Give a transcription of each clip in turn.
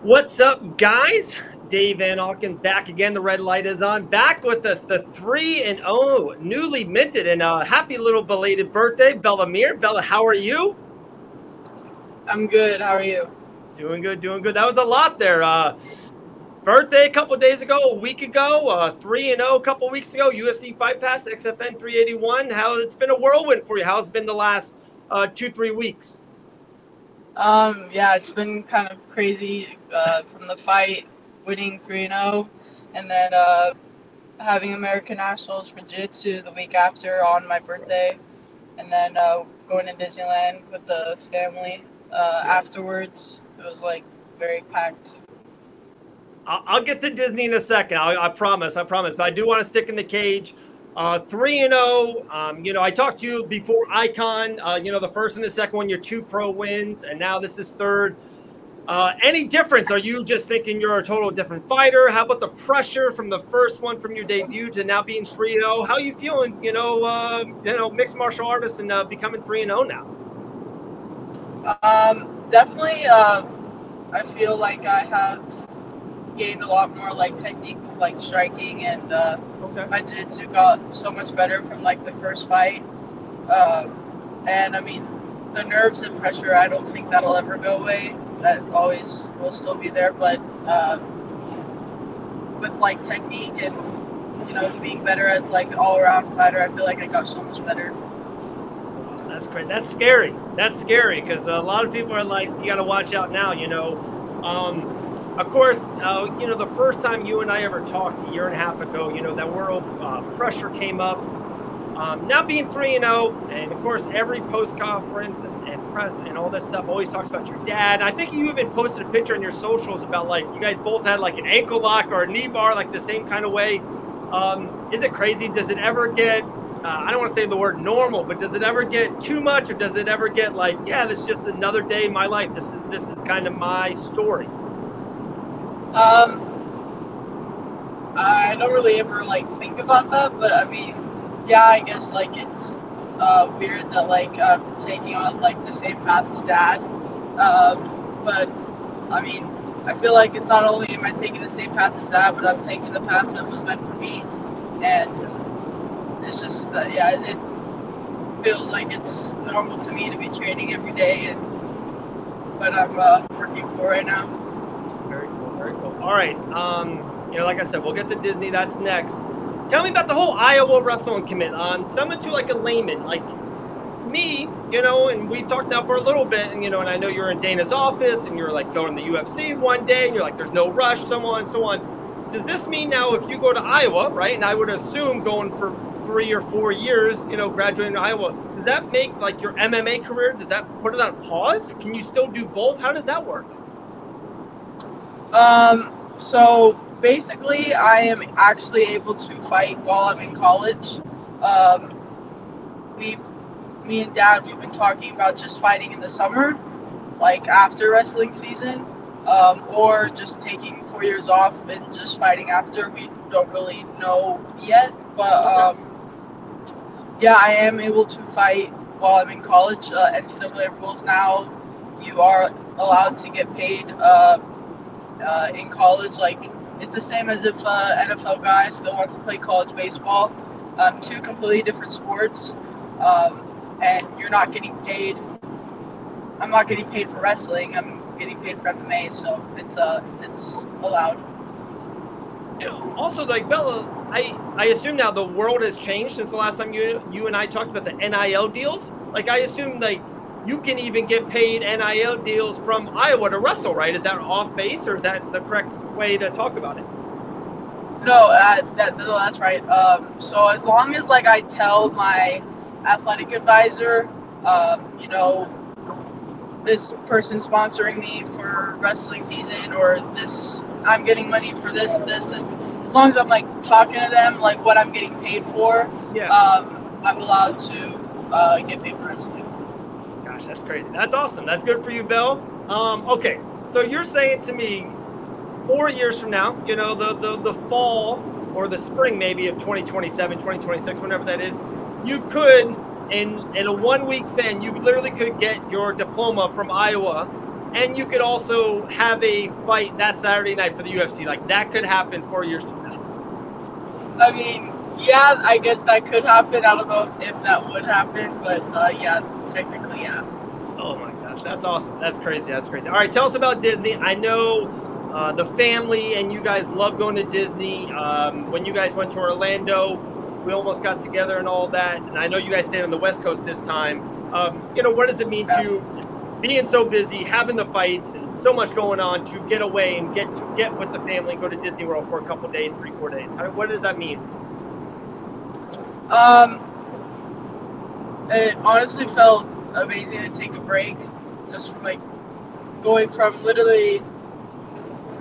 What's up, guys? Dave Van Auken back again. The red light is on. Back with us, the 3-0 newly minted and happy little belated birthday, Bella Mir. Bella, how are you? I'm good. How are you? Doing good, doing good. That was a lot there. Birthday a couple days ago, a week ago, 3-0 a couple weeks ago, UFC Fight Pass, XFN 381. How it's been a whirlwind for you. How's it been the last 2-3 weeks? Yeah, it's been kind of crazy from the fight, winning 3-0, and then having American Nationals for Jiu-Jitsu the week after on my birthday, and then going to Disneyland with the family afterwards. It was like very packed. I'll get to Disney in a second. I promise. But I do want to stick in the cage. 3-0. You know, I talked to you before Icon. You know, the first and the second one, your 2 pro wins, and now this is third. Any difference? Are you just thinking you're a total different fighter? How about the pressure from the first one from your debut to now being 3-0? How are you feeling? You know, mixed martial artist and becoming 3-0 now. Definitely. I feel like I have gained a lot more like technique with like striking, and my jiu-jitsu got so much better from like the first fight. And I mean, the nerves and pressure, I don't think that'll ever go away. That always will still be there, but with like technique and, you know, being better as like all-around fighter, I feel like I got so much better. That's great. That's scary. That's scary because a lot of people are like, you got to watch out now, you know. Of course, you know, the first time you and I ever talked a year and a half ago, you know, that world pressure came up. Now being 3-0, and of course, every post-conference and press and all this stuff always talks about your dad. I think you even posted a picture on your socials about like you guys both had like an ankle lock or a knee bar, like the same kind of way. Is it crazy? Does it ever get, I don't want to say the word normal, but does it ever get too much, or does it ever get like, yeah, this is just another day in my life. This is kind of my story. I don't really ever like think about that, but I mean, yeah, I guess like it's weird that like I'm taking on like the same path as dad. But I mean, I feel like it's not only am I taking the same path as dad, but I'm taking the path that was meant for me, and it's just that, yeah, it feels like it's normal to me to be training every day, and what I'm working for right now. Very cool, very cool. All right, you know, like I said, we'll get to Disney. That's next. Tell me about the whole Iowa wrestling commit. Someone to like a layman, like me, you know, and we've talked now for a little bit, and you know, and I know you're in Dana's office, and you're like going to the UFC one day, and you're like, there's no rush, so on and so on. Does this mean now if you go to Iowa, right? And I would assume going for 3 or 4 years, you know, graduating to Iowa, does that make like your MMA career? Does that put it on pause? Or can you still do both? How does that work? So basically, I am actually able to fight while I'm in college. Me and Dad, we've been talking about just fighting in the summer, like after wrestling season, or just taking 4 years off and just fighting after. We don't really know yet, but yeah, I am able to fight while I'm in college. NCAA rules now, you are allowed to get paid in college. Like, it's the same as if an NFL guy still wants to play college baseball. 2 completely different sports, and you're not getting paid. I'm not getting paid for wrestling. I'm getting paid for MMA, so it's allowed. And also, like, Bella, I assume now the world has changed since the last time you and I talked about the NIL deals. Like, I assume like you can even get paid NIL deals from Iowa to wrestle, right? Is that off base, or is that the correct way to talk about it? No, that's right. So as long as like I tell my athletic advisor, you know, this person sponsoring me for wrestling season, or this, I'm getting money for this, it's, as long as I'm like talking to them like what I'm getting paid for, yeah, I'm allowed to get paid for wrestling. Gosh, that's crazy. That's awesome. That's good for you, Bill. Okay, so you're saying to me 4 years from now, you know, the fall or the spring maybe of 2027, 2026, whenever that is, you could, in a 1 week span, you literally could get your diploma from Iowa and you could also have a fight that Saturday night for the UFC. Like that could happen 4 years from now. I mean, yeah, I guess that could happen. I don't know if that would happen, but yeah, technically, yeah. Oh my gosh, that's awesome. That's crazy. That's crazy. All right, tell us about Disney. I know the family and you guys love going to Disney. When you guys went to Orlando, we almost got together and all that. And I know you guys stayed on the West Coast this time. You know, what does it mean to being so busy, having the fights and so much going on to get away and get with the family and go to Disney World for a couple days, 3-4 days? What does that mean? It honestly felt amazing to take a break, just from like going from literally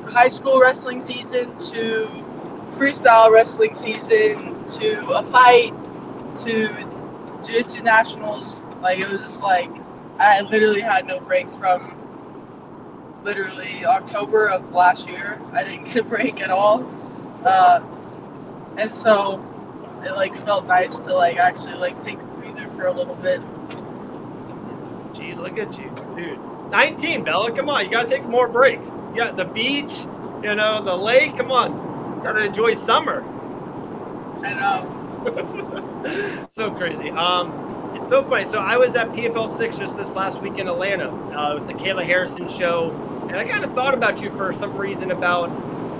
high school wrestling season to freestyle wrestling season to a fight to jiu-jitsu nationals. Like it was just like I literally had no break from literally October of last year. I didn't get a break at all, and so it like felt nice to like actually like take a breather for a little bit. Gee, look at you, dude. 19, Bella. Come on, you gotta take more breaks. You got the beach, you know, the lake. Come on, you gotta enjoy summer. I know. So crazy. It's so funny. So I was at PFL 6 just this last week in Atlanta. It was the Kayla Harrison show, and I kind of thought about you for some reason about.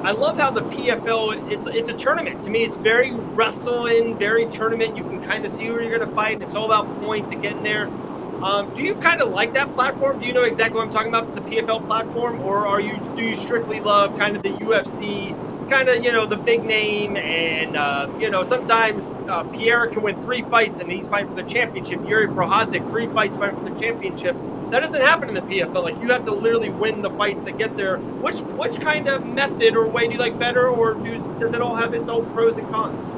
I love how the PFL, it's a tournament. To me, it's very wrestling, very tournament. You can kind of see where you're going to fight. It's all about points and getting there. Do you kind of like that platform? Do you know exactly what I'm talking about, the PFL platform? Or do you strictly love kind of the UFC, kind of, you know, the big name? And, you know, sometimes Pierre can win 3 fights and he's fighting for the championship. Yuri Prohazic, 3 fights fighting for the championship. That doesn't happen in the PFL. Like, you have to literally win the fights to get there. Which kind of method or way do you like better, or does it all have its own pros and cons?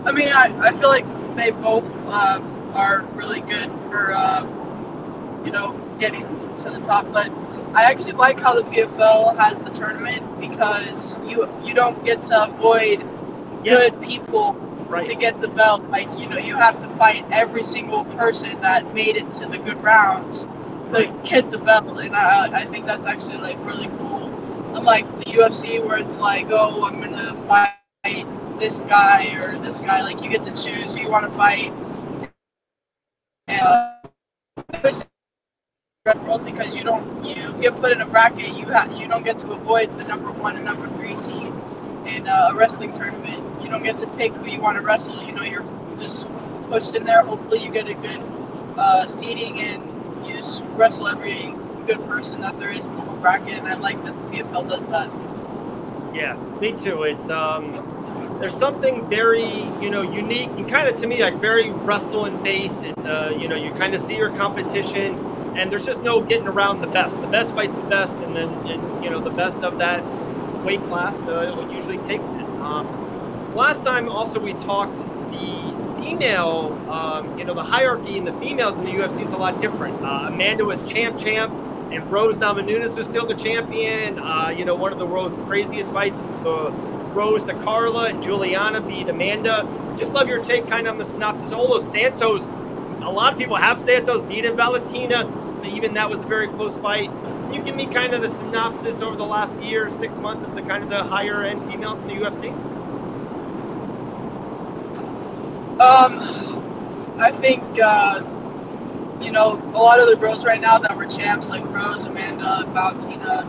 I mean, I feel like they both are really good for, you know, getting to the top. But I actually like how the PFL has the tournament because you don't get to avoid good people to get the belt. Like, you know, you have to fight every single person that made it to the good rounds to get the belt. And I think that's actually, like, really cool. Unlike the UFC where it's like, oh, I'm going to fight this guy or this guy. Like, you get to choose who you want to fight. And because you get put in a bracket, you don't get to avoid the number 1 and number 3 seed in a wrestling tournament. You don't get to pick who you want to wrestle. You know, you're just pushed in there. Hopefully you get a good seeding and you just wrestle every good person that there is in the whole bracket. And I like that the PFL does that. Yeah, me too. It's there's something very, you know, unique and kind of, to me, like very wrestling based. It's you know, you kind of see your competition and there's just no getting around the best. The best fights the best, and you know, the best of that weight class usually takes it. Last time also we talked, the female, you know, the hierarchy in the females in the UFC is a lot different. Amanda was champ, and Rose Namajunas was still the champion. You know, one of the world's craziest fights, the Rose to Carla, and Juliana beat Amanda. Just love your take kind of on the synopsis. Although Santos, a lot of people have Santos beating Valentina, but even that was a very close fight. Can you give me kind of the synopsis over the last year, 6 months of the kind of the higher end females in the UFC? I think, you know, a lot of the girls right now that were champs, like Rose, Amanda, Valentina,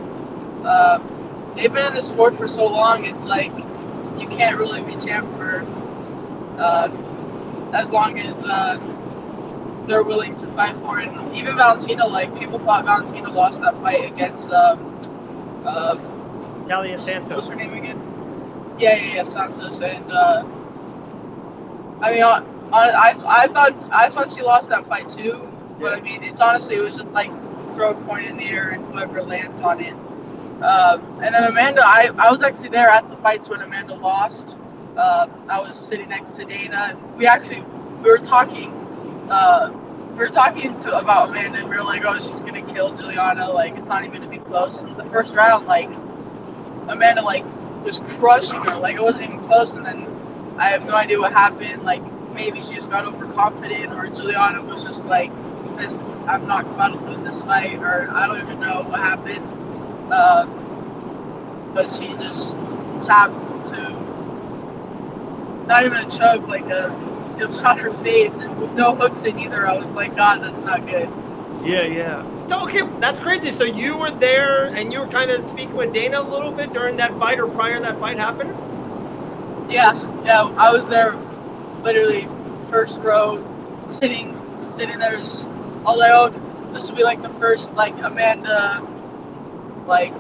they've been in the sport for so long, it's like you can't really be champ for as long as they're willing to fight for it. And even Valentina, like, people thought Valentina lost that fight against Talia Santos. What's her name again? Yeah, Santos. And I mean, I thought she lost that fight too. But I mean, it was just like throw a coin in the air and whoever lands on it. And then Amanda, I was actually there at the fights when Amanda lost. I was sitting next to Dana, and we were talking about Amanda, and we were like, oh, she's gonna kill Juliana, like it's not even gonna be close. And the first round, like Amanda like was crushing her, like it wasn't even close. And then I have no idea what happened. Like maybe she just got overconfident, or Juliana was just like I'm not about to lose this fight, or I don't even know what happened. But she just tapped to not even a choke, like it was on her face, and with no hooks in either. I was like, God, that's not good. Yeah. So, okay, that's crazy. So you were there and you were kind of speaking with Dana a little bit during that fight or prior to that fight happening? Yeah, I was there literally first row, sitting there. I was like, oh, this will be like the first, like, Amanda, like,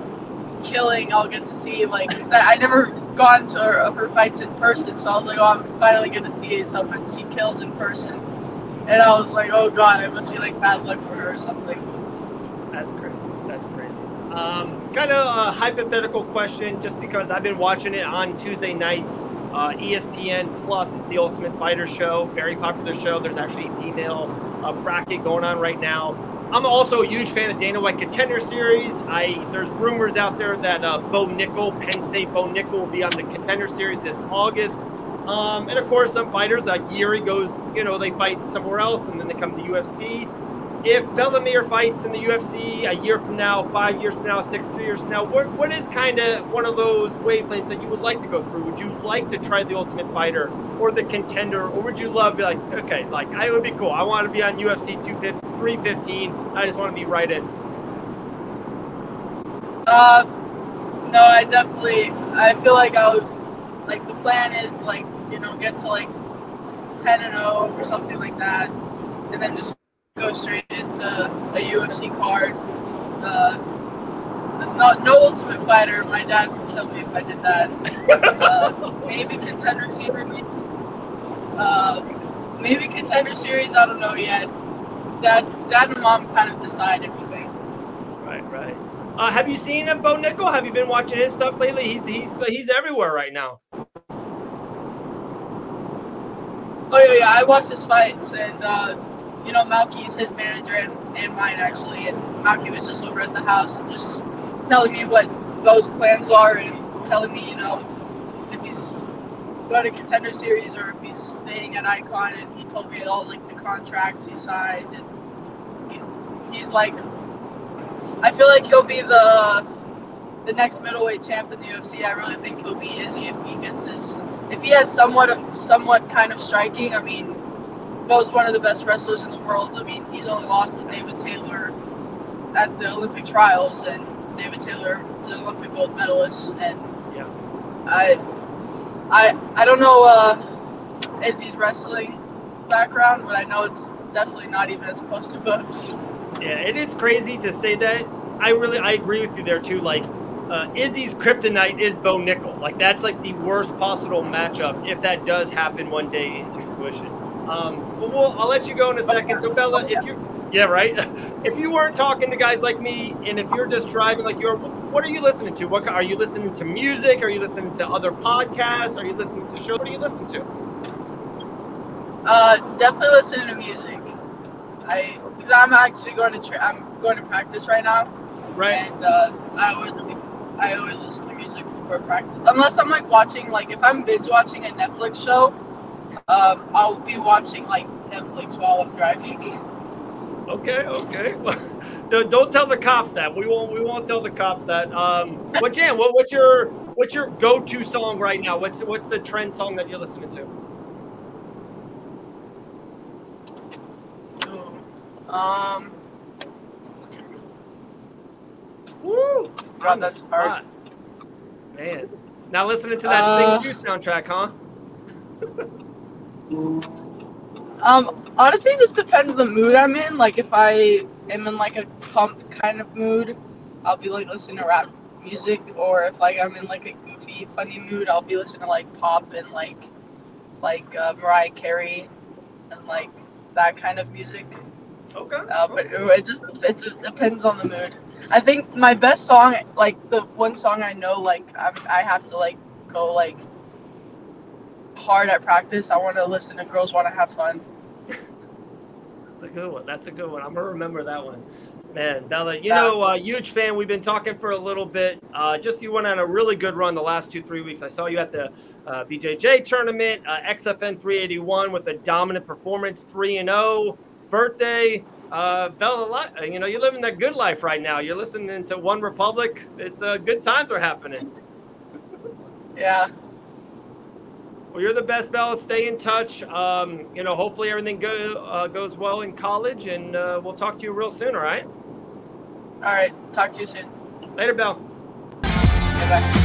killing I'll get to see, like, cause I never gone to her fights in person, so I was like, oh, I'm finally gonna see someone she kills in person. And I was like, oh God, it must be like bad luck for her or something. That's crazy. That's crazy. Kind of a hypothetical question, just because I've been watching it on Tuesday nights. ESPN Plus, The Ultimate Fighter show, very popular show. There's actually a female bracket going on right now. I'm also a huge fan of Dana White Contender Series. There's rumors out there that Bo Nickel, Penn State Bo Nickel, will be on the Contender Series this August. And of course, some fighters like Yuri goes, they fight somewhere else and then they come to UFC. If Bellamir fights in the UFC a year from now, 5 years from now, 6 years from now, what is kind of one of those wavelengths that you would like to go through? Would you like to try the Ultimate Fighter or the Contender, or would you love to be like, okay, like, it would be cool. I want to be on UFC 315. I just want to be right in. No, I feel like the plan is, like, get to like 10-0 or something like that, and then just go straight into a UFC card. No Ultimate Fighter. My dad would kill me if I did that. Maybe Contender Series. Maybe Contender Series. I don't know yet. Dad and Mom kind of decide everything. Right. Have you seen Bo Nickel? Have you been watching his stuff lately? He's everywhere right now. Oh yeah, I watched his fights, and Malky's his manager and mine actually, and Malky was just over at the house and just telling me what Bo's plans are, and telling me, if he's going to Contender Series or if he's staying at Icon, and he told me all, like, the contracts he signed, and he's like, I feel like he'll be the next middleweight champ in the UFC. I really think he'll be Izzy if he gets this. If he has somewhat kind of striking. I mean, Bo's one of the best wrestlers in the world. I mean, he's only lost to David Taylor at the Olympic trials, and David Taylor is an Olympic gold medalist. And yeah, I don't know Izzy's wrestling background, but I know it's definitely not even as close to Bo's. Yeah, it is crazy to say that. I agree with you there too. Like, Izzy's kryptonite is Bo Nickel. Like, that's like the worst possible matchup if that does happen one day into fruition. I'll let you go in a second. So Bella, if you weren't talking to guys like me, and if you're just driving like what are you listening to? What are you listening to? Music? Are you listening to other podcasts? Are you listening to shows? What are you listening to? Definitely listening to music. Because I'm actually going to practice right now. Right. And I always listen to music before practice. Unless I'm, like, watching, like, if I'm binge watching a Netflix show, I'll be watching, like, Netflix while I'm driving. Okay. Well, don't tell the cops that. We won't tell the cops that. But Jan, what's your go-to song right now? What's the trend song that you're listening to? Woo! God, that's hard. Man. Now listening to that Sing 2 soundtrack, huh? Honestly, it just depends the mood I'm in. Like, if I am in, like, a pump kind of mood, I'll be, like, listening to rap music. Or if, like, I'm in, like, a goofy, funny mood, I'll be listening to, like, pop and, like Mariah Carey and, like, that kind of music. Okay. But it depends on the mood. I think my best song, like, the one song I know, like, I have to, like, go, like, hard at practice. I want to listen to Girls Want to Have Fun. That's a good one. I'm gonna remember that one. Man, Bella, huge fan. We've been talking for a little bit. You went on a really good run the last 2-3 weeks. I saw you at the BJJ tournament, XFN 381 with a dominant performance, 3-0. birthday. Bella, a lot. You know, you're living that good life right now. You're listening to One Republic. It's good times are happening. Yeah. Well, you're the best, Bella. Stay in touch. You know, hopefully everything goes well in college, and we'll talk to you real soon. All right. All right. Talk to you soon. Later, Belle. Bye-bye.